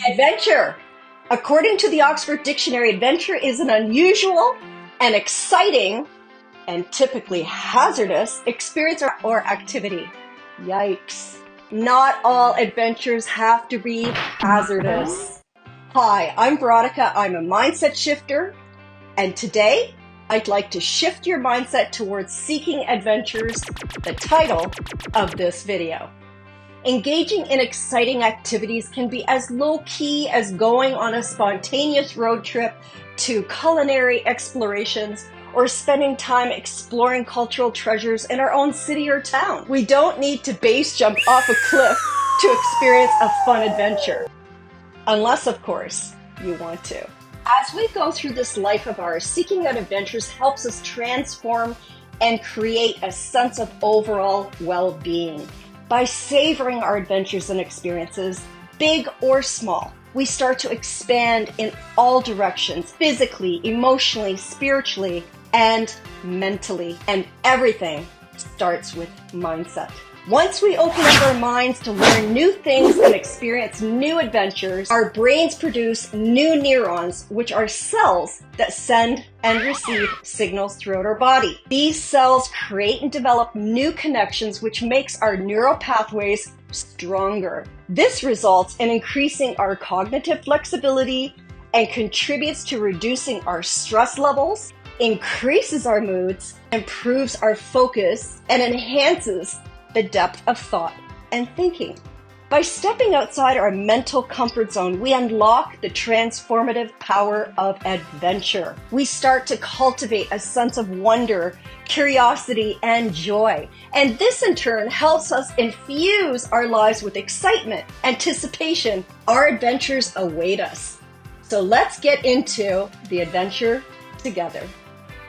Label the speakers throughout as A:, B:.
A: Adventure. According to the Oxford Dictionary, adventure is an unusual and exciting and typically hazardous experience or activity. Yikes. Not all adventures have to be hazardous. Hi, I'm Veronica. I'm a mindset shifter, and today I'd like to shift your mindset towards seeking adventures, the title of this video. Engaging in exciting activities can be as low-key as going on a spontaneous road trip to culinary explorations or spending time exploring cultural treasures in our own city or town. We don't need to base jump off a cliff to experience a fun adventure. Unless, of course, you want to. As we go through this life of ours, seeking out adventures helps us transform and create a sense of overall well-being. By savoring our adventures and experiences, big or small, we start to expand in all directions, physically, emotionally, spiritually, and mentally. And everything starts with mindset. Once we open up our minds to learn new things and experience new adventures, our brains produce new neurons, which are cells that send and receive signals throughout our body. These cells create and develop new connections, which makes our neural pathways stronger. This results in increasing our cognitive flexibility and contributes to reducing our stress levels, increases our moods, improves our focus, and enhances the depth of thought and thinking. By stepping outside our mental comfort zone, we unlock the transformative power of adventure. We start to cultivate a sense of wonder, curiosity, and joy. And this in turn helps us infuse our lives with excitement, anticipation. Our adventures await us. So let's get into the adventure together.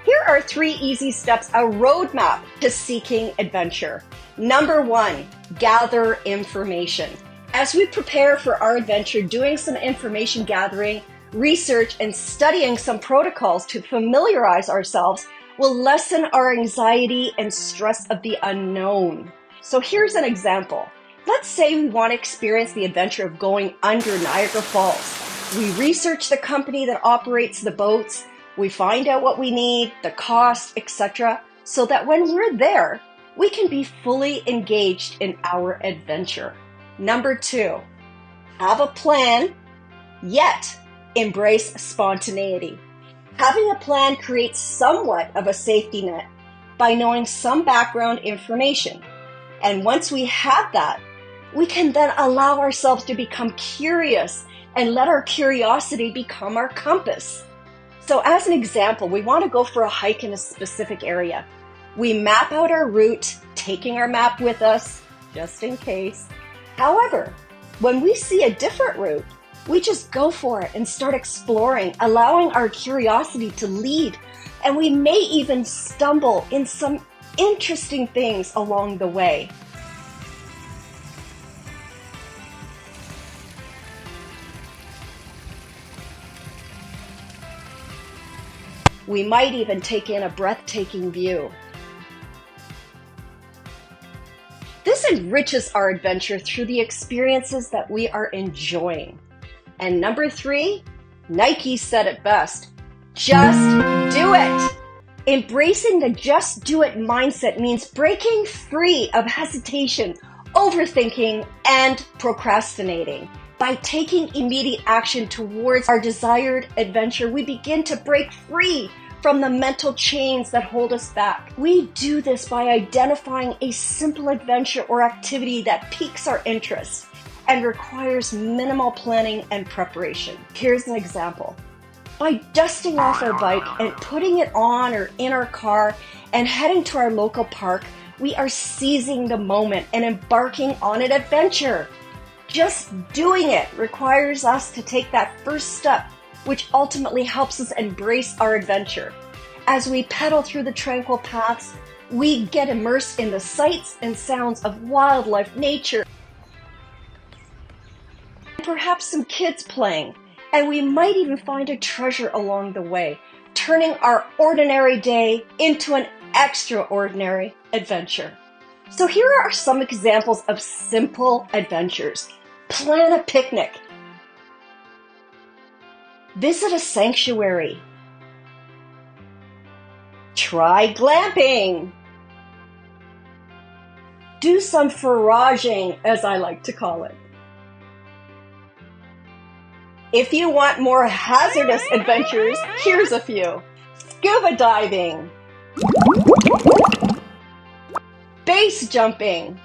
A: Here are 3 easy steps, a roadmap to seeking adventure. Number 1, gather information. As we prepare for our adventure, doing some information gathering, research, and studying some protocols to familiarize ourselves will lessen our anxiety and stress of the unknown. So here's an example. Let's say we want to experience the adventure of going under Niagara Falls. We research the company that operates the boats, we find out what we need, the cost, etc., so that when we're there, we can be fully engaged in our adventure. Number 2, have a plan, yet embrace spontaneity. Having a plan creates somewhat of a safety net by knowing some background information. And once we have that, we can then allow ourselves to become curious and let our curiosity become our compass. So as an example, we want to go for a hike in a specific area. We map out our route, taking our map with us, just in case. However, when we see a different route, we just go for it and start exploring, allowing our curiosity to lead. And we may even stumble in some interesting things along the way. We might even take in a breathtaking view. This enriches our adventure through the experiences that we are enjoying. And number 3, Nike said it best, just do it. Embracing the just do it mindset means breaking free of hesitation, overthinking, and procrastinating. By taking immediate action towards our desired adventure, we begin to break free from the mental chains that hold us back. We do this by identifying a simple adventure or activity that piques our interest and requires minimal planning and preparation. Here's an example. By dusting off our bike and putting it on or in our car and heading to our local park, we are seizing the moment and embarking on an adventure. Just doing it requires us to take that first step, which ultimately helps us embrace our adventure. As we pedal through the tranquil paths, we get immersed in the sights and sounds of wildlife, nature, perhaps some kids playing, and we might even find a treasure along the way, turning our ordinary day into an extraordinary adventure. So here are some examples of simple adventures. Plan a picnic. Visit a sanctuary. Try glamping. Do some foraging, as I like to call it. If you want more hazardous adventures, here's a few. Scuba diving, base jumping,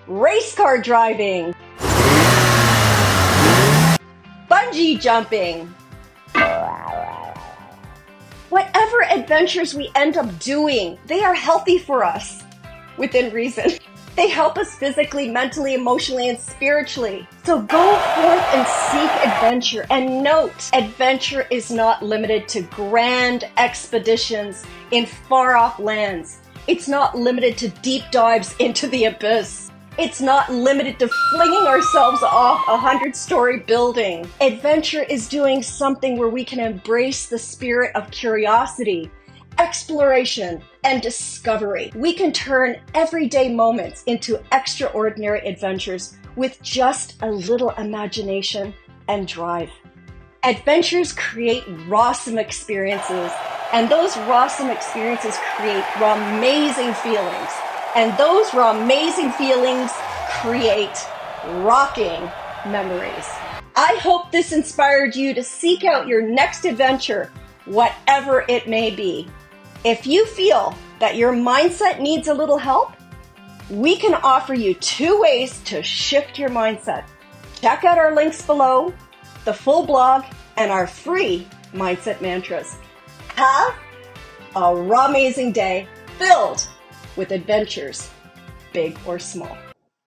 A: race car driving, bungee jumping. Whatever adventures we end up doing, they are healthy for us, within reason. They help us physically, mentally, emotionally, and spiritually. So go forth and seek adventure. And note, adventure is not limited to grand expeditions in far-off lands. It's not limited to deep dives into the abyss. It's not limited to flinging ourselves off a 100-story building. Adventure is doing something where we can embrace the spirit of curiosity, exploration, and discovery. We can turn everyday moments into extraordinary adventures with just a little imagination and drive. Adventures create rawsome experiences, and those rawsome experiences create amazing feelings. And those amazing feelings create rocking memories. I hope this inspired you to seek out your next adventure, whatever it may be. If you feel that your mindset needs a little help, we can offer you 2 ways to shift your mindset. Check out our links below, the full blog, and our free mindset mantras. Have a amazing day filled with adventures, big or small.